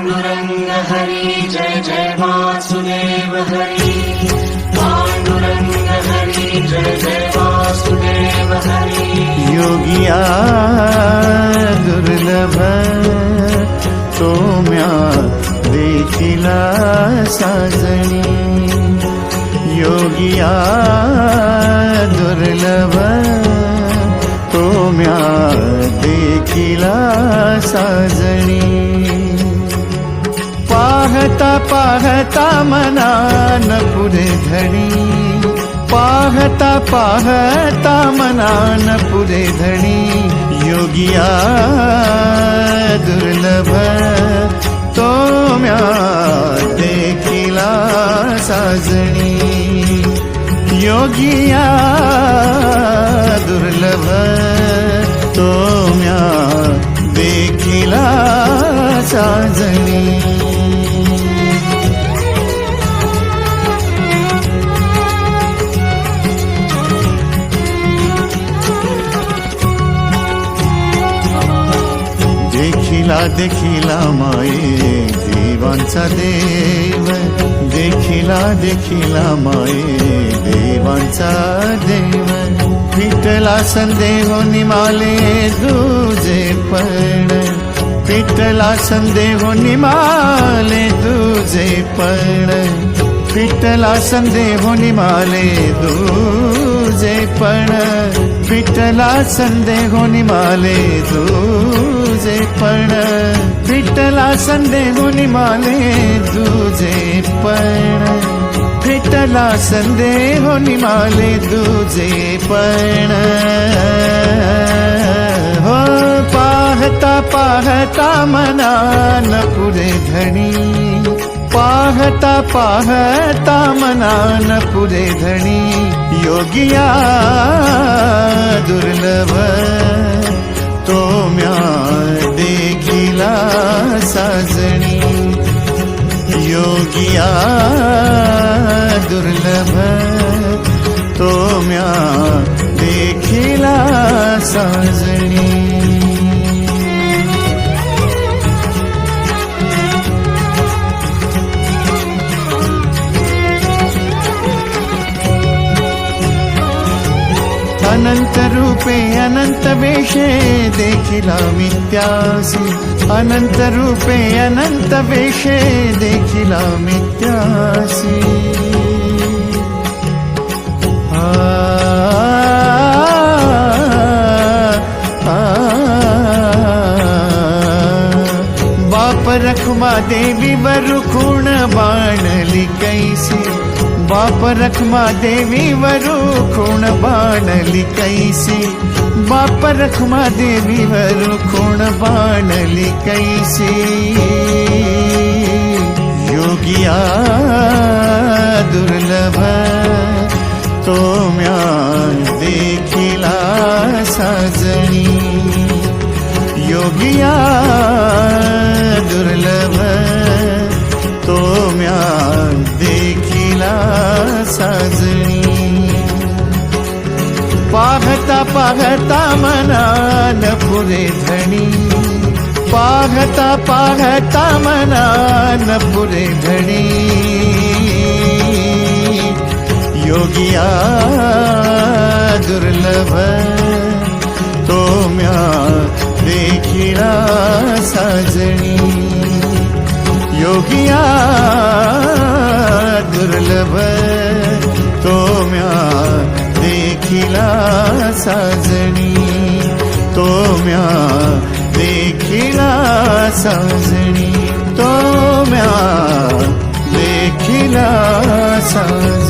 पांडुरंग हरी जय जय वासुदेव हरी। पांडुरंग हरी जय जय वासुदेव हरी। योगिया दुर्लभ तो म्या देखिला साजणी। योगिया दुर्लभ तो म्या देखिला साजणी। पाहता पाहता मनान पुढे धणी। पाहता पाहता मनान पुढे धणी। योगिया दुर्लभ तो म्या देखिला साजणी। योगिया दुर्लभ तो म्या देखिला साजणी। देखिला माये देवांचा देव। देखिला माये देवांचा देव। विठ्ठला संदेह निमाले तुझे पण। विठ्ठला संदेह निमाले तुझे पण। विठ्ठला संदेह निमाले तुझे पण। विठ्ठला संदेह निमाले तुझे पण। विठ्ठला संदेह निमाले तुझे पण। विठ्ठला संदेह निमाले तुझे पण। हो पाहता पाहता मनान पुढे धणी। पाहता पाहता मनान पुढे धणी। योगिया दुर्लभ तो म्या देखिला साजणी। योगिया दुर्लभ तो म्या देखिला साजणी। अनंत रूपे अनंत वेशे देखिला मिथ्यासी। अनंत रूपे अनंत वेशे देखिला मिथ्यासी। बाप रखमा देवी वर खूण बाणली कैसी। बाप रखमा देवी वरु खूण बाणली कैसी। बाप रखमा देवी वरु खूण बाणली कैसी। योगिया दुर्लभ तो म्या देखिला साजणी। योगिया दुर्लभ तो म्या देखिला साजणी। पाहता पाहता मनान पुढे धणी। पाहता पाहता मनान पुढे धणी। योगिया दुर्लभ तो म्या देखिला साजणी। योगिया दुर्लभ तो म्या देखिला साजणी। तो म्या देखिला साजणी। तो म्या देखिला साजणी।